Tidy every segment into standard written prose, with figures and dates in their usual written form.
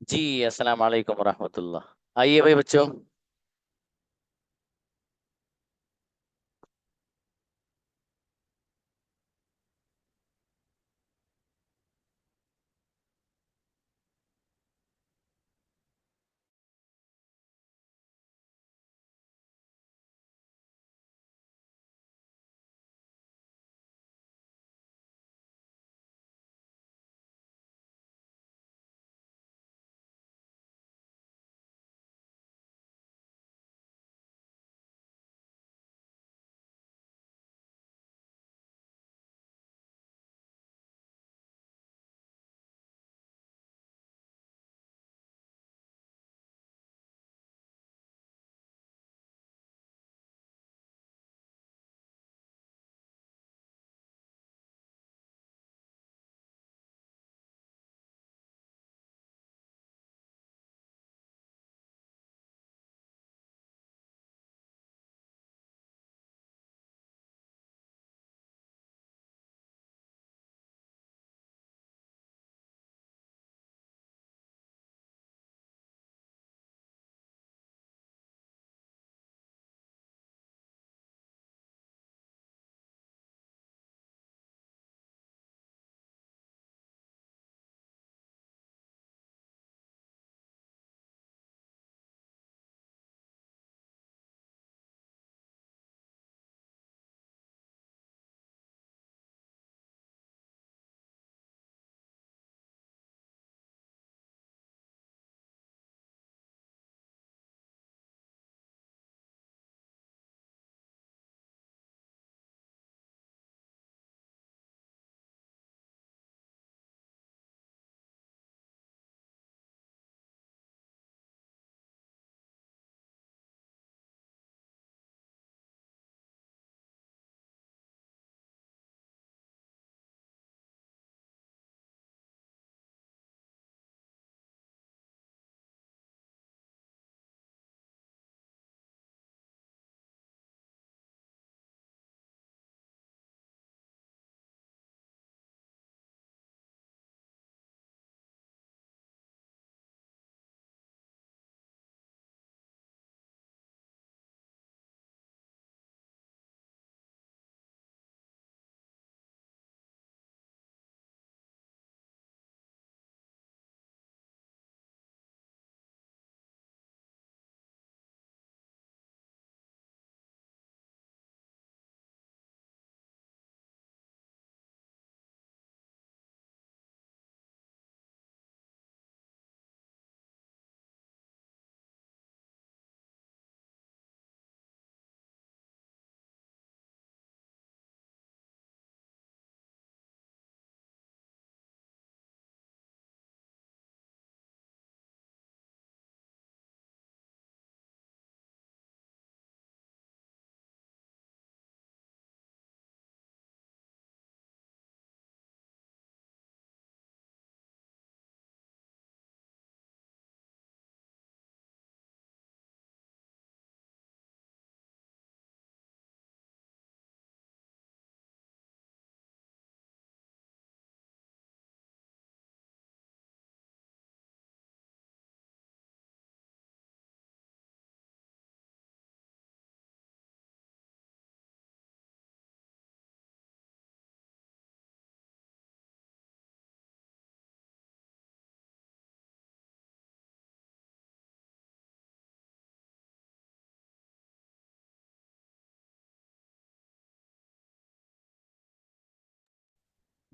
जी, अस्सलाम वालेकुम रहमतुल्लाह। आइए भाई बच्चों।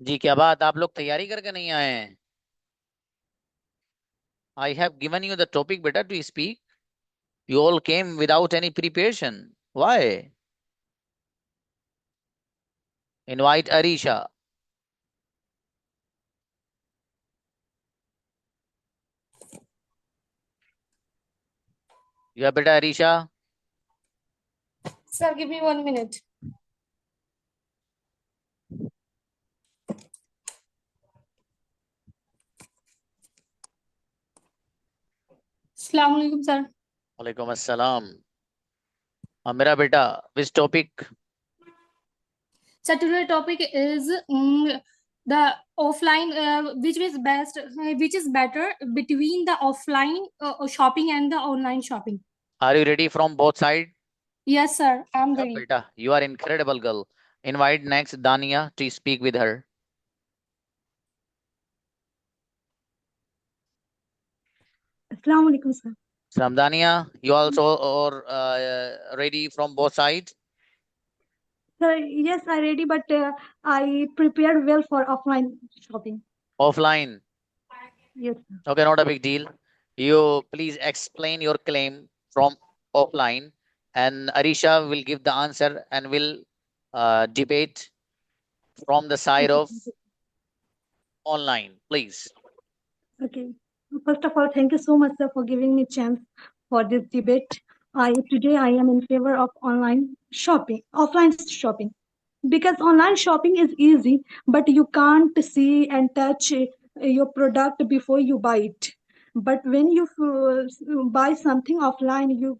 जी, क्या बात, आप लोग तैयारी करके नहीं आए हैं? I have given you the topic बेटा to speak. You all came without any preparation. Why? Invite Arisha. या बेटा Arisha. Sir, give me 1 minute. Assalamualaikum, sir. वालेकुम अस्सलाम। मेरा बेटा, which topic? Sir, today's topic is the offline, which is best, which is better between the offline shopping and the online shopping. Are you ready from both sides? Yes, sir. I'm Yep, ready. beta, you are incredible girl. Invite next Dania to speak with her. Assalamu alaikum, sir. Samdania, you also are ready from both sides? Sir, yes, I ready, but I prepared well for offline shopping. Offline. Yes, sir. Okay, not a big deal. You please explain your claim from offline, and Arisha will give the answer and will debate from the side Okay, of thank you. online, please. Okay. First of all, thank you so much, sir, for giving me chance for this debate. I am in favor of offline shopping, because online shopping is easy, but you can't see and touch your product before you buy it. But when you buy something offline, you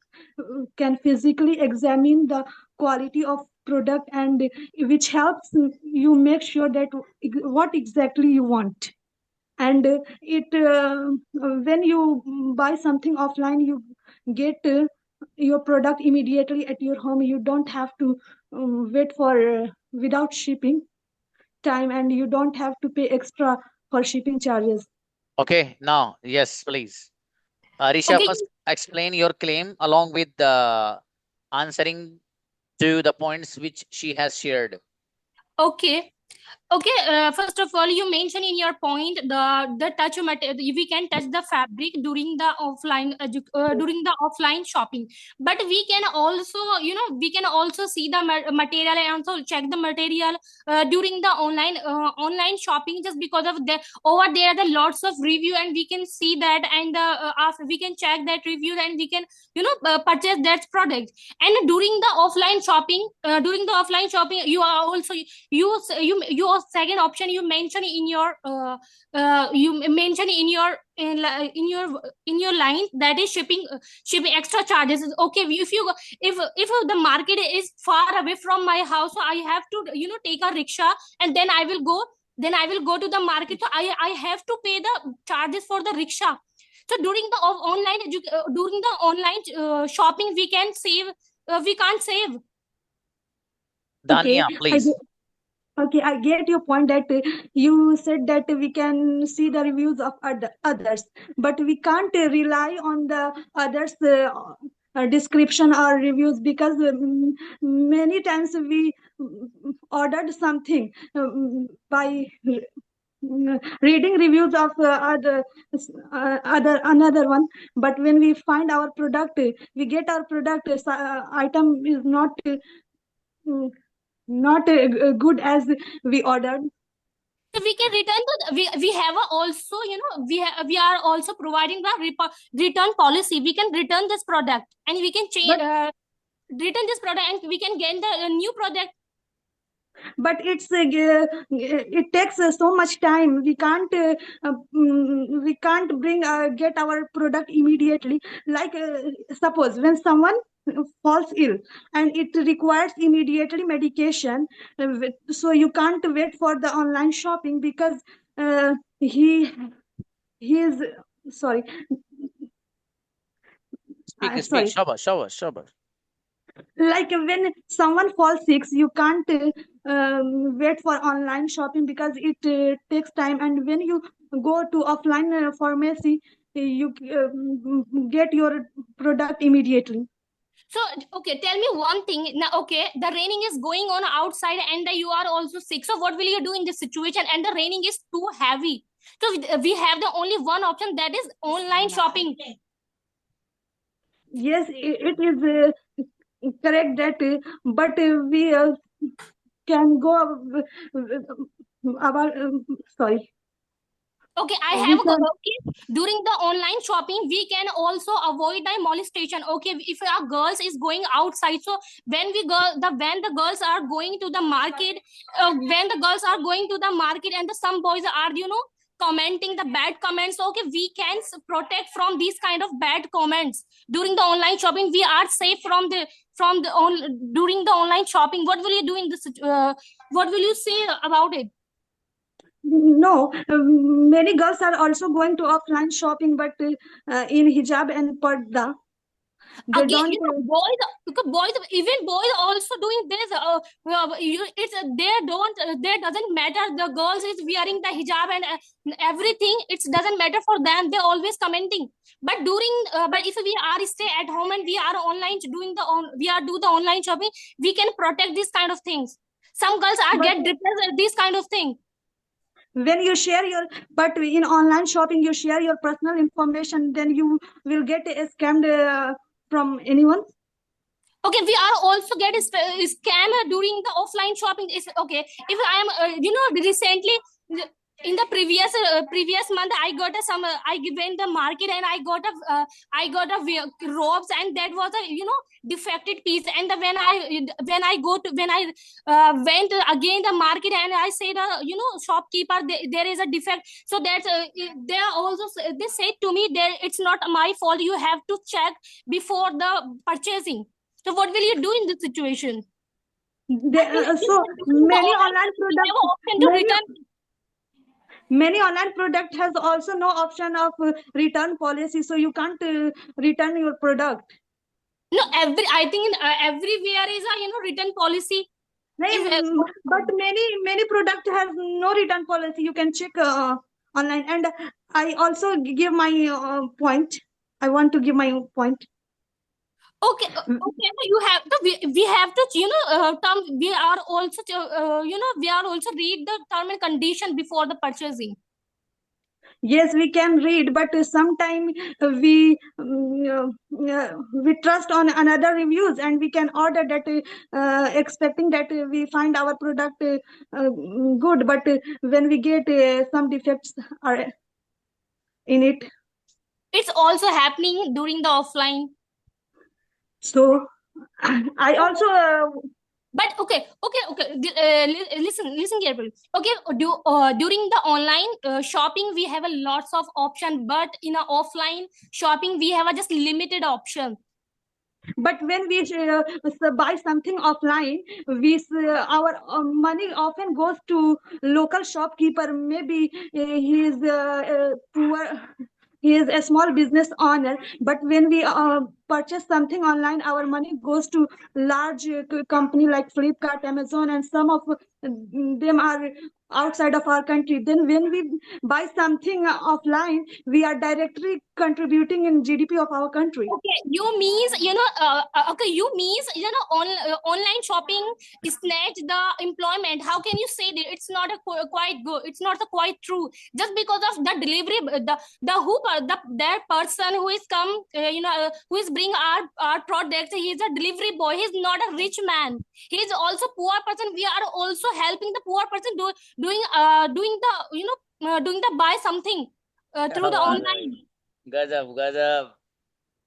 can physically examine the quality of product, and which helps you make sure that what exactly you want. And it when you buy something offline, you get your product immediately at your home. You don't have to wait for without shipping time, and you don't have to pay extra for shipping charges. Okay, now, yes, please. Arisha, Okay. first explain your claim along with the answering to the points which she has shared. Okay. Okay, first of all, you mentioned in your point the touch material. We can touch the fabric during the during the offline shopping, but we can also, we can also see the material and also check the material during the online shopping, just because of the over there the lots of review, and we can see that, and after we can check that review, and we can purchase that product. And during the offline shopping, you are also your second option you mentioned in your in your line, that is shipping extra charges. Okay, if the market is far away from my house, so I have to take a rickshaw, and then I will go to the market, so I have to pay the charges for the rickshaw. So during the online shopping, we can't save. Okay, Dania, please. okay, I get your point that you said that we can see the reviews of others, but we can't rely on the others' description or reviews, because many times we ordered something by reading reviews of other another one. But when we find our product, we get our product item is mm, not good as we ordered. So we can return we have also, we are also providing the return policy. We can return this product, and we can change but return this product, and we can get the new product. but it takes so much time. We can't bring get our product immediately. Like suppose when someone falls ill and it requires immediately medication, so you can't wait for the online shopping, because he is sorry Speak. sorry Shabash. like when someone falls sick, you can't wait for online shopping, because it takes time. And when you go to offline pharmacy, you get your product immediately. So okay, tell me one thing now. Okay, the raining is going on outside, and you are also sick, so what will you do in this situation? And the raining is too heavy, so we have the only one option, that is online shopping. Yes, it is correct that, but we can go about sorry Okay, I we have can okay. During the online shopping, we can also avoid the molestation. Okay, if our girls is going outside, so when the girls are going to the market, and some boys are commenting the bad comments. Okay, we can protect from these kind of bad comments during the online shopping. We are safe during the online shopping. What will you do in this? What will you say about it? No, many girls are also going to offline shopping, but in hijab and parda. They Again, don't. you know, boys, because boys, even boys also doing this. It's there doesn't matter. The girls is wearing the hijab and everything. It doesn't matter for them. They're always commenting. But but if we are stay at home and we are online we are do the online shopping, we can protect these kind of things. Some girls are But- get depressed at this kind of thing. When you share but in online shopping, you share your personal information, then you will get scammed from anyone. Okay, we are also get scammer during the offline shopping. Is okay if I am recently in the previous month I got I went the market and I got a robes, and that was a defected piece. And when I went again the market and I said shopkeeper, there is a defect. So that's they are also they said to me there it's not my fault, you have to check before the purchasing. So what will you do in this situation? So many online products, many online product has also no option of return policy, so you can't return your product. No, I think everywhere is a return policy. But many product has no return policy. You can check online. And I also give my point. I want to give my point. Okay, okay. So you have to we have to term. We are also we are also read the term and condition before the purchasing. Yes, we can read, but sometimes we trust on another reviews, and we can order that expecting that we find our product good, but when we get some defects are in it. It's also happening during the offline. So I also but okay. Listen carefully. Okay, during the online shopping we have a lots of option, but in a offline shopping we have a just limited option. But when we buy something offline, our money often goes to local shopkeeper. Maybe he is poor, he is a small business owner. But when we purchase something online, our money goes to large company like Flipkart, Amazon, and some of them are outside of our country. Then when we buy something offline, we are directly contributing in GDP of our country. Okay, you means online shopping snatch the employment. How can you say that? It's not quite good. It's not quite true. Just because of the delivery, that person who is come, who is bring our product. He is a delivery boy. He's not a rich man. He is also poor person. We are also helping the poor person doing the buy something through the online. Gazab.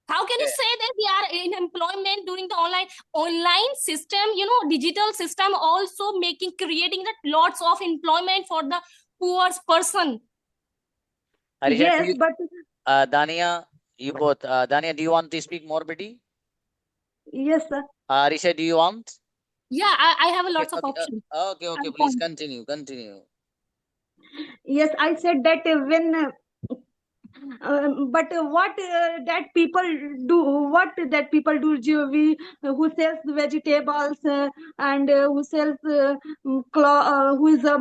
How can you say that we are in employment during the online system? Digital system also creating lots of employment for the poor person. Arisha, Yes, but Dania, you both. Dania, do you want to speak more, Betty? yes, sir. Arisha, do you want? Yeah, I have a lots of options. Okay, please continue. Yes, I said that when but what that people do, we who sells vegetables and who sells who is a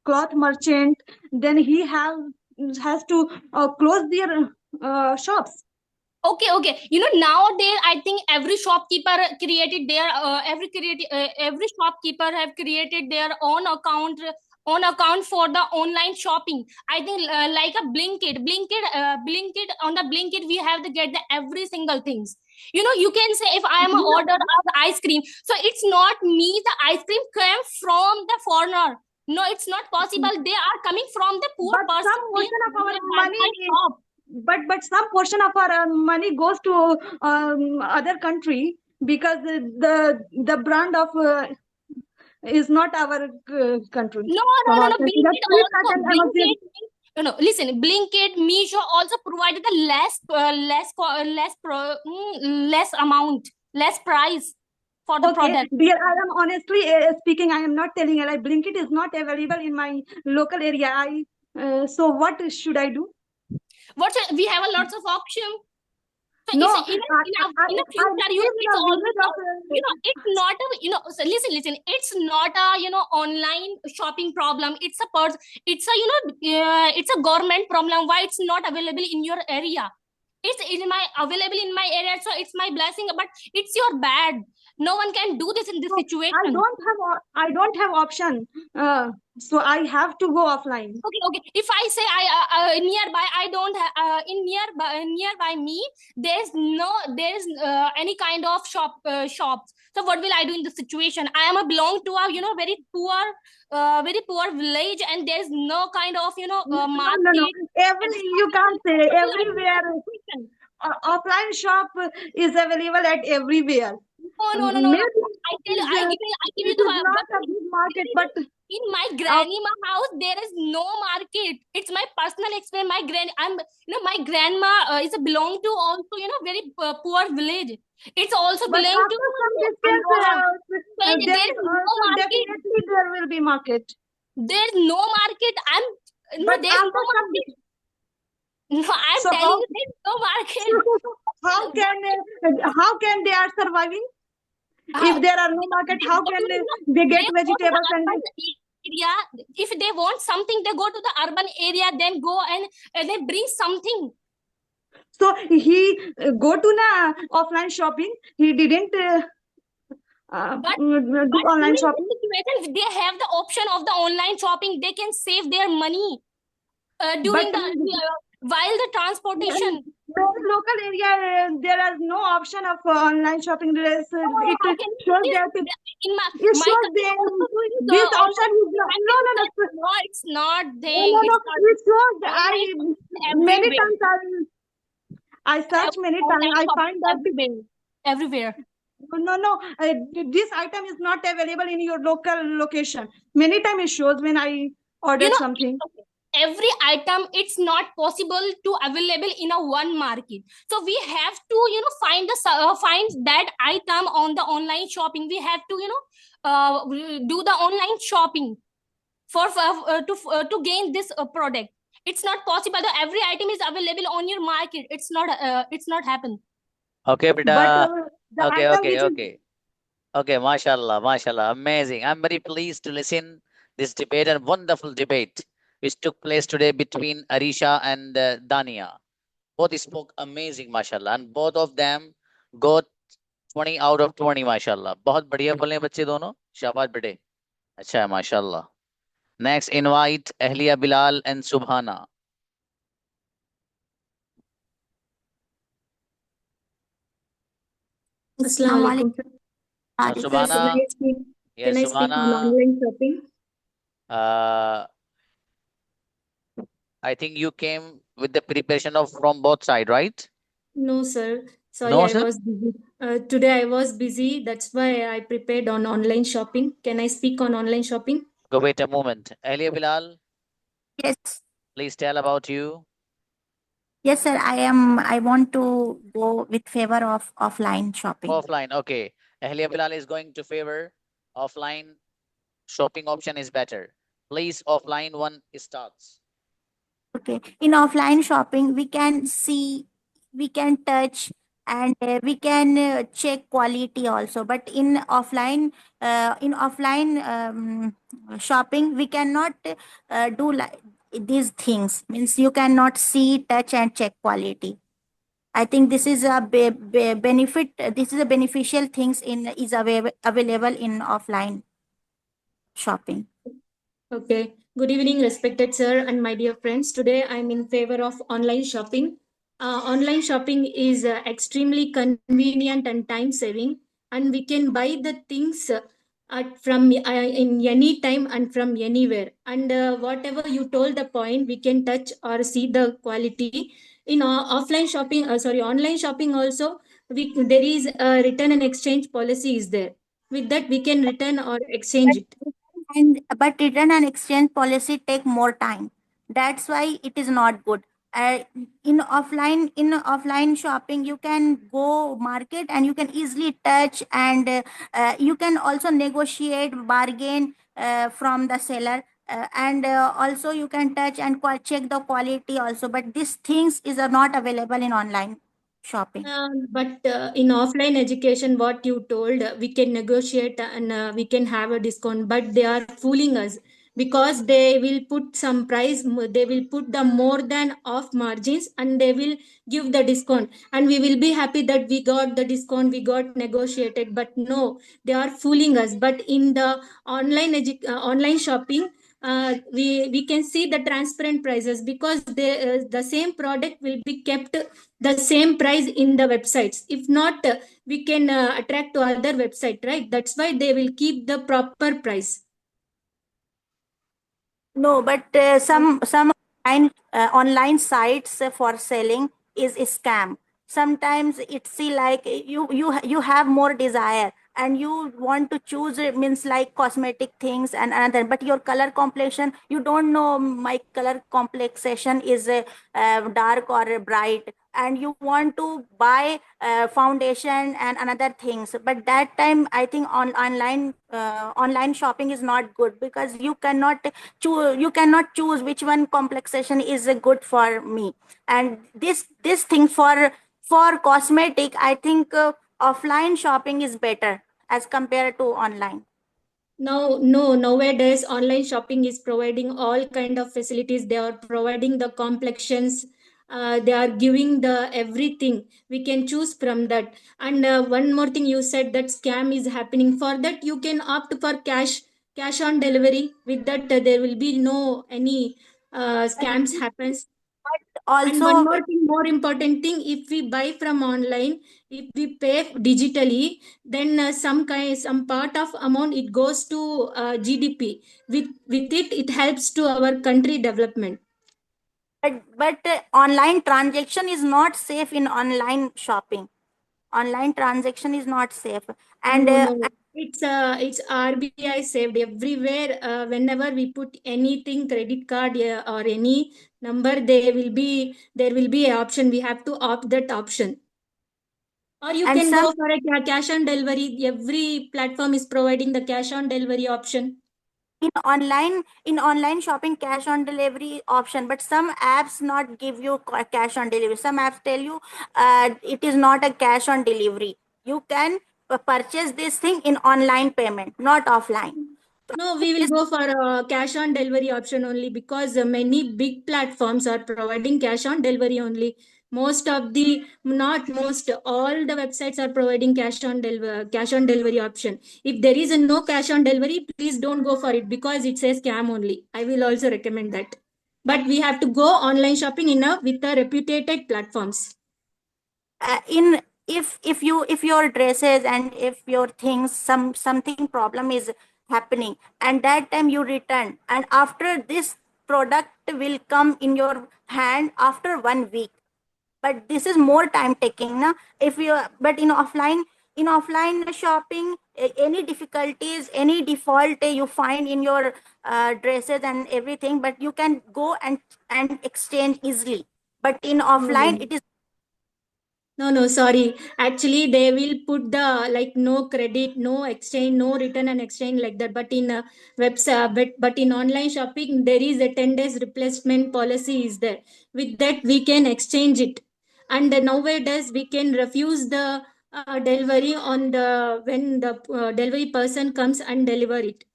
cloth merchant, then he has to close their shops. Okay. Nowadays I think every shopkeeper created their every shopkeeper have created their own account for the online shopping. I think like a Blinkit on the Blinkit we have to get every single things. You can say if I am order of ice cream, so it's not me, the ice cream came from the foreigner. No, it's not possible. They are coming from the poor But person. some portion of our money but some portion of our money goes to other country, because the brand of is not our country. No. Listen, Blinkit, Meesho also provided the less amount, less price. for the Okay, product. dear, I am honestly speaking, I am not telling a lie. Blinkit is not available in my local area. So what should I do? We have a lots of options. So No, if in a I future, live in it's a also, village of. it's not a, so listen, it's not a, online shopping problem. It's it's a, it's a government problem. Why it's not available in your area? It's available in my area, so it's my blessing, but it's your bad. No one can do this in this So situation. I don't have option. So I have to go offline. Okay. If I say I nearby, I don't have nearby me. There's any kind of shops. So what will I do in this situation? I am a belong to a very poor village, and there's no kind of market. No. You can't say everywhere. Offline shop is available at everywhere. No. Maybe I give you it is not a big market, but in my grandma house there is no market. It's my personal experience. My grandma is belong to also very poor village. It's also but belong to after some distance, there is no market. definitely there will be market. There's no market. But there's after no some market. No, I'm So telling you, there's no market. how can they are surviving? If there are no market, how can they get vegetables and area? If they want something, they go to the urban area, then go and they bring something. So he go to na offline shopping. He didn't But do online during shopping. this situation, they have the option of the online shopping. They can save their money during while the transportation. In local area, there is no option of online shopping. It shows that this option is no, it's not there. No, it shows. Many times I search many times. I find that everywhere. No. This item is not available in your local location. Many times it shows when I order something. Every item, it's not possible to available in a one market. So we have to find that item on the online shopping. We have to do the online shopping to gain this product. It's not possible that every item is available on your market. It's not happen. Okay, beta. Okay. Okay, mashallah, amazing. I'm very pleased to listen this debate, and wonderful debate which took place today between Arisha and Dania. Both spoke amazing, mashallah, and both of them got 20 out of 20, mashallah. बहुत बढ़िया बोले बच्चे दोनों, शाबाश बेटे, अच्छा है माशाल्लाह. Next, invite Ahliya Bilal and Subhana. Assalamualaikum. Subhana, Can I speak on online shopping? I think you came with the preparation from both sides, right? No, sir. Sorry, No, I sir? was busy. Today I was busy. That's why I prepared on online shopping. Can I speak on online shopping? Go wait a moment. Ahliya Bilal, Yes, please tell about you. yes, sir. I want to go with favor of offline shopping. Offline, okay. Ahliya Bilal is going to favor offline shopping option is better. Please, offline one starts. Okay. In offline shopping, we can see, we can touch, and we can check quality also. But in offline shopping, we cannot do like these things. Means you cannot see, touch, and check quality. I think this is a benefit. This is a beneficial things is available in offline shopping. Okay. Good evening, respected sir and my dear friends. Today I'm in favor of online shopping. Online shopping is extremely convenient and time saving, and we can buy the things from in any time and from anywhere. And whatever you told the point, we can touch or see the quality. In offline shopping, online shopping also, there is a return and exchange policy is there. With that, we can return or exchange it. But return and exchange policy take more time. That's why it is not good. uh, in offline shopping you can go market and you can easily touch, and you can also negotiate, bargain from the seller, and also you can touch and check the quality also, but these things is not available in online shopping. But in offline education, what you told, we can negotiate and we can have a discount, but they are fooling us because they will put some price, they will put the more than off margins and they will give the discount. And we will be happy that we got the discount, we got negotiated, but no, they are fooling us. But in the online shopping, we can see the transparent prices because the same product will be kept the same price in the websites. If not, we can attract to other website, right? That's why they will keep the proper price. No, but some online sites for selling is a scam. Sometimes it's see like you have more desire and you want to choose, it means like cosmetic things and another, but your color complexion, you don't know my color complexion is dark or bright, and you want to buy foundation and another things, but that time I think online shopping is not good because you cannot choose which one complexation is good for me. And this thing for cosmetic, I think offline shopping is better as compared to online. Now, no, nowadays online shopping is providing all kind of facilities. They are providing the complexions. They are giving the everything. We can choose from that. And one more thing, you said that scam is happening. For that, you can opt for cash on delivery. With that, there will be no any scams happens. And one Also, more thing, more important thing, if we buy from online, if we pay digitally, then some part of amount it goes to GDP. With it, it helps to our country development. but online transaction is not safe in online shopping. Online transaction is not safe, and No, no, it's RBI saved everywhere. Whenever we put anything, credit card or any number, there will be an option. We have to opt that option. Or you and can some go for a cash on delivery. Every platform is providing the cash on delivery option. in online shopping cash on delivery option, but some apps not give you cash on delivery. Some apps tell you it is not a cash on delivery, you can purchase this thing in online payment, not offline. No, we will This- go for a cash on delivery option only because many big platforms are providing cash on delivery only. Most of the, not most, all the websites are providing cash on delivery option. If there is a no cash on delivery, please don't go for it because it says scam only. I will also recommend that. But we have to go online shopping with the reputed platforms. in if your dresses and if your things, something problem is happening, and that time you return, and after this product will come in your hand after 1 week, but this is more time taking na. If you but in offline shopping, any difficulties, any default you find in your dresses and everything, but you can go and exchange easily, but in No, no, offline no. it is. No, sorry. Actually, they will put the like no credit, no exchange, no return and exchange like that. But in website, but in online shopping, there is a 10 days replacement policy is there. With that, we can exchange it. And nowadays, we can refuse the delivery on the when the delivery person comes and deliver it.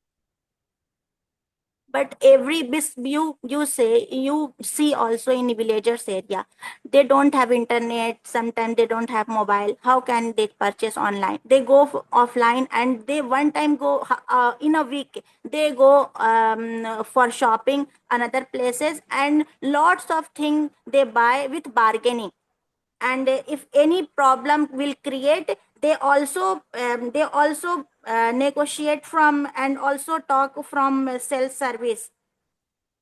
But every you say you see also in villagers area, they don't have internet, sometimes they don't have mobile, how can they purchase online? They go offline, and they one time go in a week they go for shopping another places, and lots of things they buy with bargaining, and if any problem will create, they also negotiate from, and also talk from self service.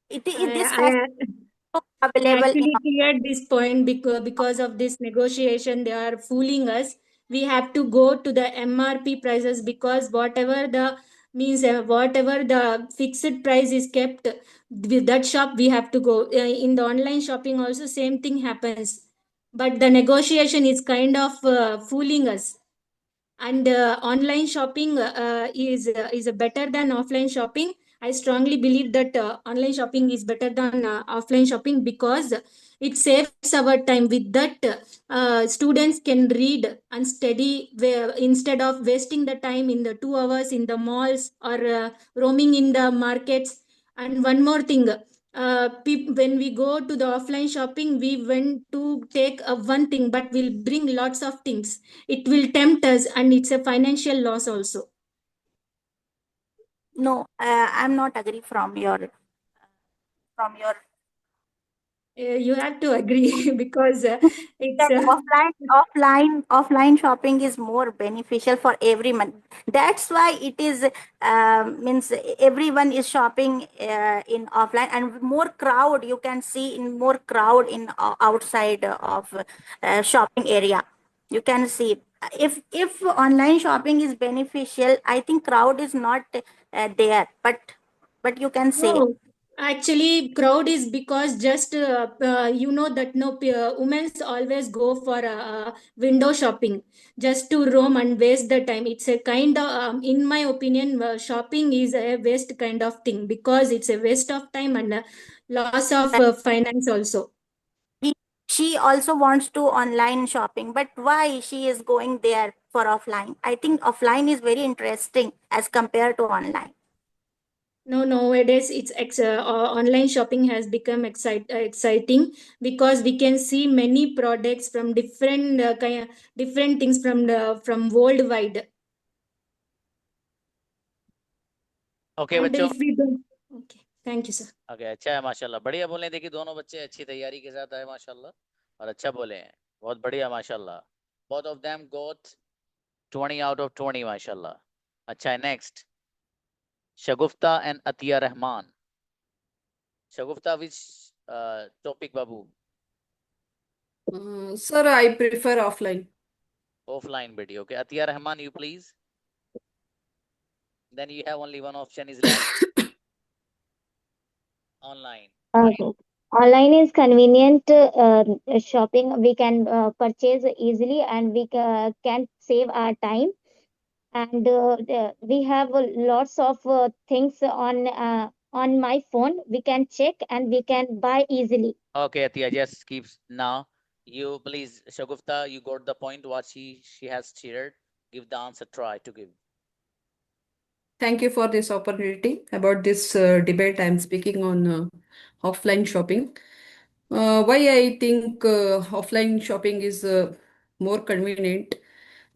This I I available in. actually cleared this point because of this negotiation. They are fooling us. We have to go to the MRP prices because whatever the Means whatever the fixed price is kept, with that shop we have to go. In the online shopping also same thing happens, but the negotiation is kind of fooling us. And online shopping is better than offline shopping. I strongly believe that online shopping is better than offline shopping, because it saves our time. With that, students can read and study instead of wasting the time in the 2 hours in the malls or roaming in the markets. And one more thing, when we go to the offline shopping, we went to take one thing, but we'll bring lots of things. It will tempt us, and it's a financial loss also. No, I'm not agree from your You have to agree because it's that offline shopping is more beneficial for everyone. That's why it is means everyone is shopping in offline, and more crowd you can see in more crowd in outside of shopping area. You can see, if online shopping is beneficial, I think crowd is not there, but you can say. no. Actually, crowd is because just you know that no women's always go for window shopping just to roam and waste the time. It's a kind of, in my opinion, shopping is a waste kind of thing, because it's a waste of time and loss of finance also. he, she also wants to online shopping, but why she is going there for offline? I think offline is very interesting as compared to online. No, nowadays online shopping has become exciting, because we can see many products from different different things from worldwide. Okay And बच्चों, if we don't, okay, thank you, sir. Okay अच्छा है माशाल्लाह, बढ़िया बोले। देखिए दोनों बच्चे अच्छी तैयारी के साथ आए माशाल्लाह, और अच्छा बोले हैं, बहुत बढ़िया माशाल्लाह। Both of them got 20 out of 20 माशाल्लाह। अच्छा है। Next Shagufta and Atiya Rahman. Shagufta, which topic babu? Sir, I prefer offline. Offline video. Okay, Atiya Rahman, you please. Then you have only one option is left. Online. Okay. Online is convenient shopping. We can purchase easily, and we can save our time. And we have lots of things on my phone. We can check and we can buy easily. Okay, Atiya, just keeps now. You please, Shagufta, you got the point what she has shared. Give the answer, try to give. Thank you for this opportunity about this debate. I'm speaking on offline shopping. Why I think offline shopping is more convenient.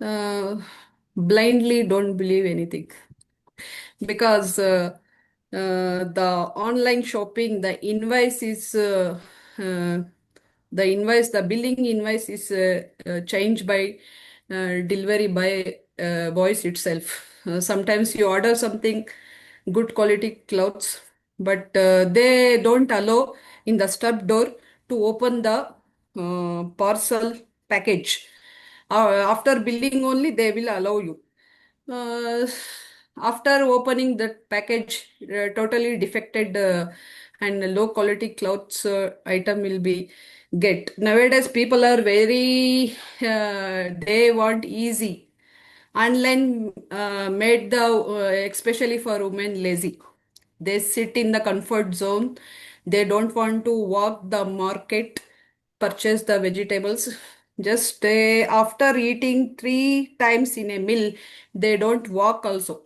Uh, Blindly don't believe anything, because the online shopping, the billing invoice is changed by delivery by voice itself. Sometimes you order something good quality clothes, but they don't allow in the step door to open the parcel package. After billing only they will allow you. uh, After opening that package, totally defected and low quality clothes item will be get. Nowadays people are very they want easy. Online made the especially for women lazy. They sit in the comfort zone. They don't want to walk the market, purchase the vegetables. Just after eating 3 times in a meal, they don't walk also.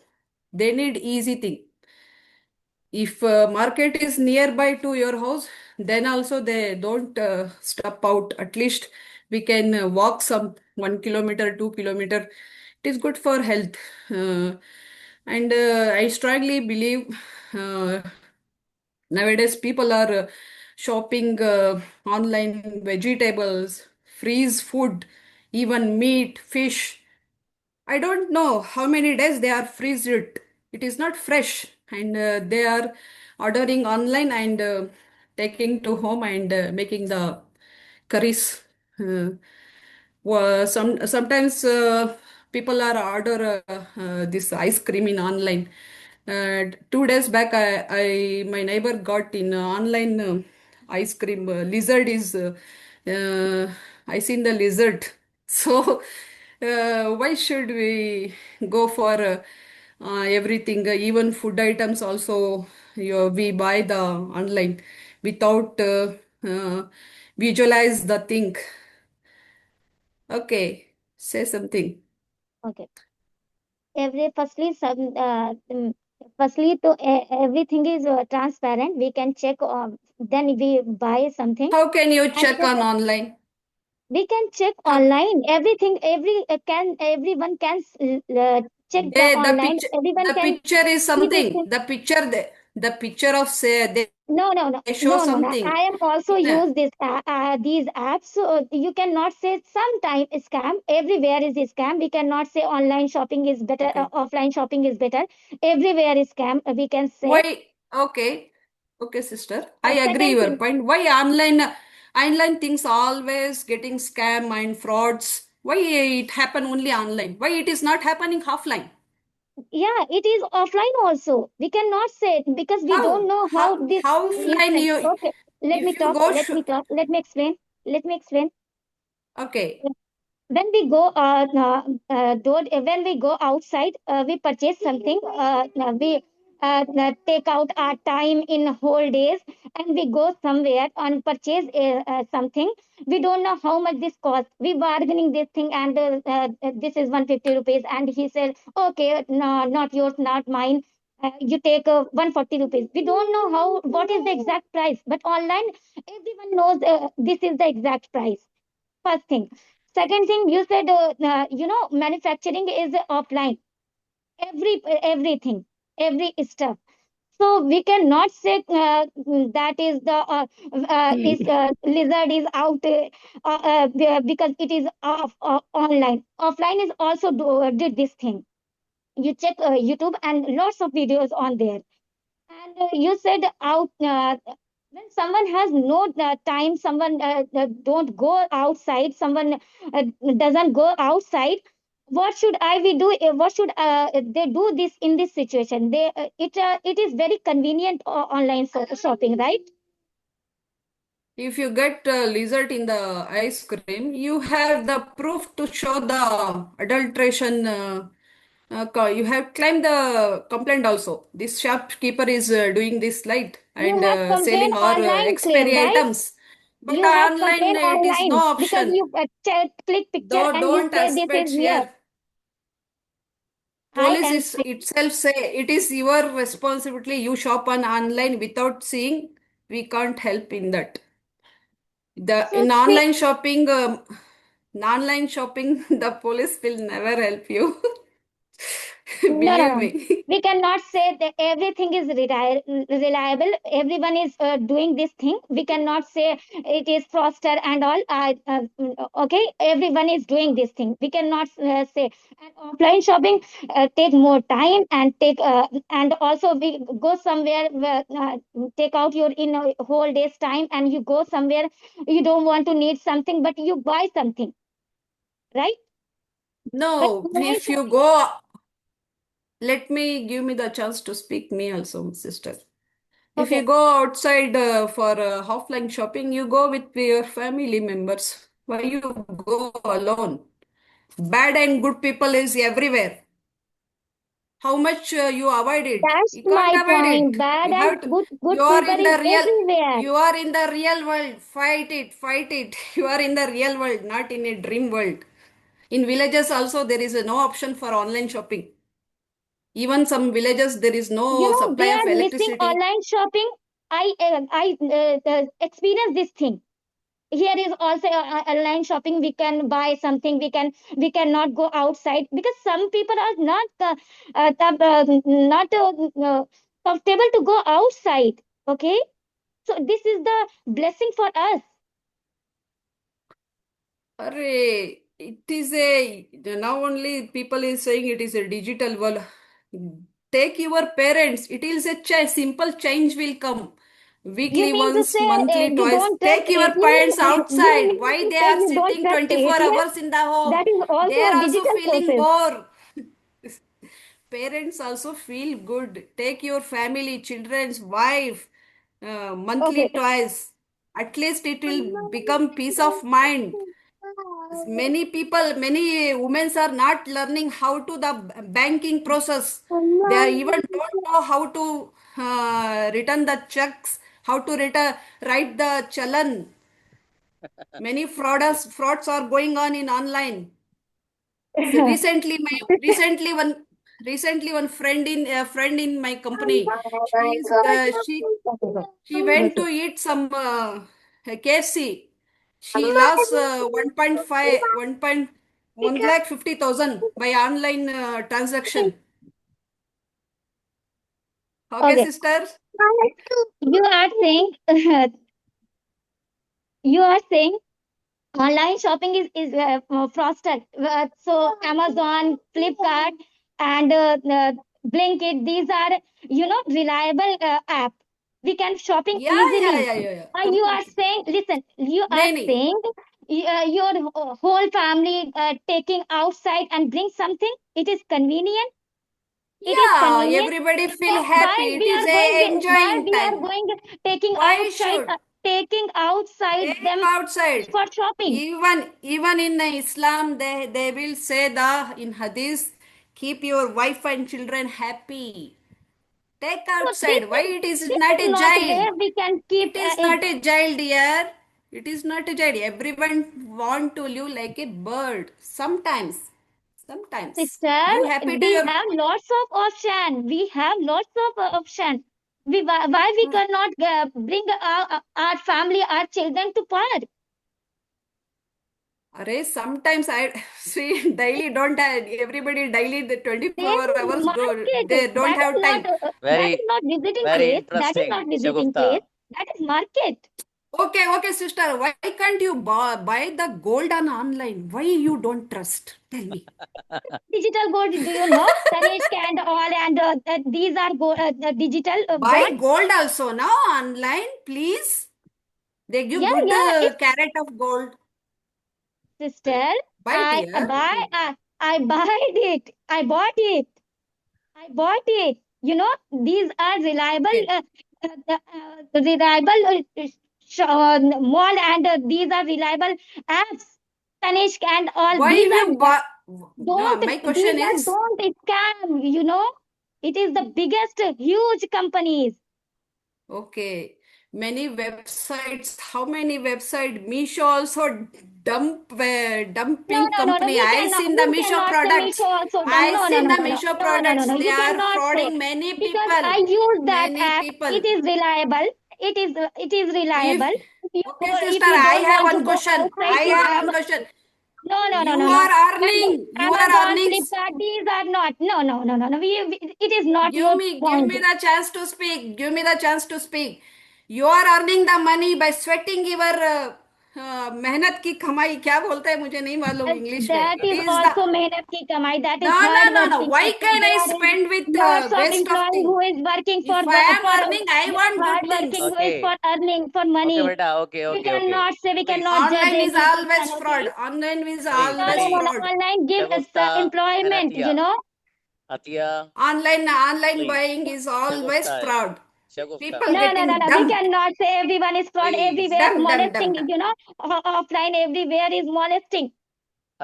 They need easy thing. If market is nearby to your house, then also they don't step out. At least we can walk some 1 kilometer, 2 kilometer. It is good for health. And I strongly believe uh, nowadays people are shopping online vegetables, freeze food, even meat, fish. I don't know how many days they are freeze it. It is not fresh, and they are ordering online and taking to home and making the curries. Uh, sometimes people are order this ice cream in online. 2 days back, my neighbor got in online ice cream. Lizard is, I seen the lizard. So, why should we go for everything? Even food items also, we buy the online without visualize the thing. Okay, say something. Okay. Firstly, to everything is transparent. We can check. Then we buy something, How can you and check on online? we can check How online. Everything, everyone can check the online. Everyone the can picture is see this something. thing. The picture of say No, no, no, they show no, no, no. something. I am also In a, use this these apps. So you cannot say sometime scam. Everywhere is a scam. We cannot say online shopping is better, okay. offline shopping is better. Everywhere is scam. We can say. Why? Okay. Okay, sister. I agree Second your thing, point. Why online things always getting scam and frauds? Why it happen only online? Why it is not happening offline? yeah, it is offline also. We cannot say it because we don't How? know how this How is. offline you Okay, let me if you talk. go Let me talk. Let me explain. Let me explain. okay. When we go when we go outside, we purchase something. We take out our time in whole days, and we go somewhere and purchase something. We don't know how much this costs. We bargaining this thing, and this is 150 rupees, and he said, okay, no, not yours, not mine. You take 140 rupees. We don't know how what is the exact price, but online everyone knows this is the exact price. First thing. Second thing, you said, manufacturing is offline. Everything, every stuff. So we cannot say that is the is lizard is out because it is online. Offline is also did this thing. You check YouTube and lots of videos on there. And you said out when someone has no time, someone don't go outside, someone doesn't go outside. What should I we do? What should they do this in this situation? It is very convenient online shopping, right? If you get lizard in the ice cream, you have the proof to show the adulteration. You have claimed the complaint also. This shopkeeper is doing this light You and have complained selling our online claim, expiry right? items. But You have online, complained it is no online because option. you click picture Though and you don't say this aspect is here. here. I Police am is itself say it is your responsibility. You shop on online without seeing. We can't help in that. The so in see. online shopping, the police will never help you. No, no, Believe no. me. We cannot say that everything is reliable. Everyone is doing this thing. We cannot say it is Froster and all. Okay, everyone is doing this thing. We cannot say. And offline shopping take more time and and also we go somewhere where, take out your in a whole day's time and you go somewhere you don't want to need something but you buy something, right? But No, online if you go, let me give me the chance to speak me also, sister. If you okay. go outside for offline shopping, you go with your family members. Why you go alone? Bad and good people is everywhere. How much you avoid it? That's You can't my avoid point. it. Bad You and have to. good You are people in is the real. everywhere. You are in the real world. Fight it. Fight it. You are in the real world, not in a dream world. In villages also, there is no option for online shopping. Even some villages, there is You no know, supply they of are missing electricity. online shopping. I experienced this thing. Here is also online shopping. We can buy something. We cannot go outside because some people are not not comfortable to go outside. Okay, so this is the blessing for us. Array, it is a now only people is saying it is a digital world. Take your parents. It is a simple change will come. You Weekly mean to once, say monthly you twice. don't trust Take your parents You outside. mean Why to they say are you don't sitting trust 24 ATM? hours in the home? That is They also are a also digital feeling process. bored. parents also feel good. Take your family, children's wife, monthly Okay. twice. At least it will become peace of mind. Many people, many women are not learning how to the banking process. They are even don't know how to return the checks, how to write the challan. Many frauds are going on in online. So recently one friend in my company, she went to eat some KFC. She lost 1.5 1 lakh 50,000 by online transaction. Okay, Okay. sister. You are saying you are saying online shopping is frosted. So Amazon, Flipkart, and Blinkit. These are reliable app. We can shopping easily. Yeah. You are Completely. saying, listen. You are Nahi. saying your whole family taking outside and bring something. It is convenient. It is Yeah, convenient. everybody So feel why happy. It we is are a going? Why enjoying we are time. going Why should taking outside take them outside? for shopping? Even in Islam, they will say the in Hadith, keep your wife and children happy. Take So outside. Why it is this not is a not child? where we can keep It is not a child, dear. It is not a child. Everyone want to live like a bird. Sometimes sister. you happy to We your. have lots of option. We have lots of option. Why we cannot bring our family, our children to park? Array, sometimes I see daily don't have everybody daily the There 24 is hours do market. they don't have time. That is Very, not visiting very place. That is not interesting, visiting place. Shagufta. That is market. Okay, sister. Why can't you buy the gold on online? Why you don't trust? Tell me. Digital gold. Do you know Tanishq and all and these are digital Buy gold. gold also now online, please. They give Yeah, good yeah. It's carat of gold. sister. Buy I dear. buy. I bought it. I bought it. I bought it. These are reliable, Okay. reliable mall, and these are reliable apps. Tanishq and all. Why These are you buy? No, don't. my These question are is. don't scam. It is the biggest huge companies. Okay, many websites. How many website? Meesho also No, dumping no, no, no. company. I seen the We Meesho cannot say products. Meesho also done. I No, no, seen no, the no, no, Meesho no, no, no, products. no. They You are cannot say frauding many because people. I use that Many app. people. It is reliable. It is If reliable. okay, sister, If you I don't have want to one go question. outside I to have have one question. no, no, no, You no, no. are And earning. You are Amazon, earning. Flipkart, these are not. No, no, no, no, no. It is not your Give point. me the chance to speak. Give me the chance to speak. You are earning the money by sweating your मेहनत की कमाई क्या बोलते हैं मुझे नहीं मालूम English में. That It is is the also मेहनत की कमाई. That is no no hard no no. working. Why can I There is spend with lots of waste of employee thing? who is working for If I the am earning, I want hard good working things. who is for Okay, earning for okay, money. beta. Okay, We okay, okay. cannot say we Please, cannot judge Online is every always person. Okay. fraud. Online is please, No, no, always no, please. no. fraud. Online give us Shagufta and employment. Atia. Atia, Online please. buying is always Shagufta, fraud. Shagufta. People No, no, no, getting no. We dumped. cannot say everyone is fraud. Please. Everywhere is Dumb. molesting. Offline everywhere is molesting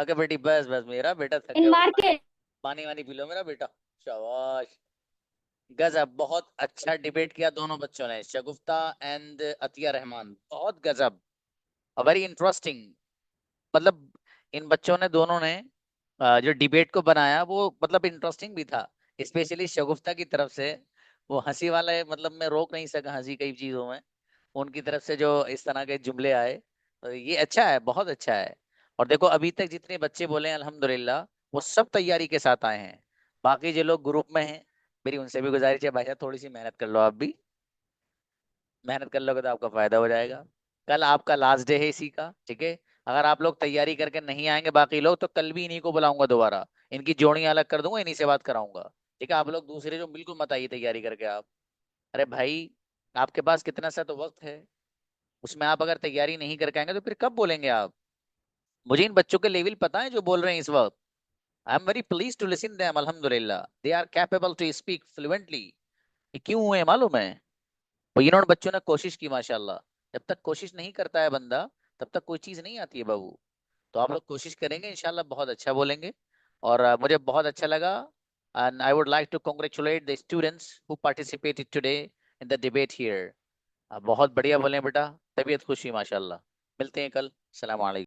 Okay, बेटी बस बस मेरा बेटा थक in गया उठना है. market. पानी वानी पी लो मेरा बेटा. शाबाश. गजब, बहुत अच्छा डिबेट किया दोनों बच्चों ने, शगुफ्ता एंड अतिया रहमान. बहुत गजब, वेरी इंटरेस्टिंग. मतलब इन बच्चों ने दोनों ने जो डिबेट को बनाया वो मतलब इंटरेस्टिंग भी था, स्पेशली शगुफ्ता की तरफ से. वो हंसी वाले मतलब मैं रोक नहीं सका हंसी कई चीजों में, उनकी तरफ से जो इस तरह के जुमले आए, तो ये अच्छा है, बहुत अच्छा है. और देखो अभी तक जितने बच्चे बोले हैं अल्हम्दुलिल्लाह वो सब तैयारी के साथ आए हैं. बाकी जो लोग ग्रुप में हैं, मेरी उनसे भी गुजारिश है भाई साहब थोड़ी सी मेहनत कर लो. आप भी मेहनत कर लोगे तो आपका फायदा हो जाएगा. कल आपका लास्ट डे है इसी का, ठीक है. अगर आप लोग तैयारी करके नहीं आएंगे बाकी लोग, तो कल भी इन्हीं को बुलाऊंगा दोबारा, इनकी जोड़ियां अलग कर दूंगा, इन्हीं से बात कराऊंगा. ठीक है, आप लोग दूसरे जो बिल्कुल मत आइए तैयारी करके आप. अरे भाई, आपके पास कितना सा तो वक्त है, उसमें आप अगर तैयारी नहीं करके आएंगे तो फिर कब बोलेंगे आप. मुझे इन बच्चों के लेवल पता है जो बोल रहे हैं इस वक्त. I am very please to listen them, अल्हम्दुलिल्लाह they are capable to speak fluently. ये क्यों हुए मालूम है? और इन्होंने बच्चों ने कोशिश की माशाल्लाह। जब तक कोशिश नहीं करता है बंदा तब तक कोई चीज नहीं आती है बाबू। तो आप लोग कोशिश करेंगे इंशाल्लाह बहुत अच्छा बोलेंगे। और मुझे बहुत अच्छा लगा। And I would like to congratulate the students who participated today in the debate here. बहुत बढ़िया बोले बेटा, तबीयत खुशी माशाल्लाह। मिलते हैं कल। सलाम अलैकुम।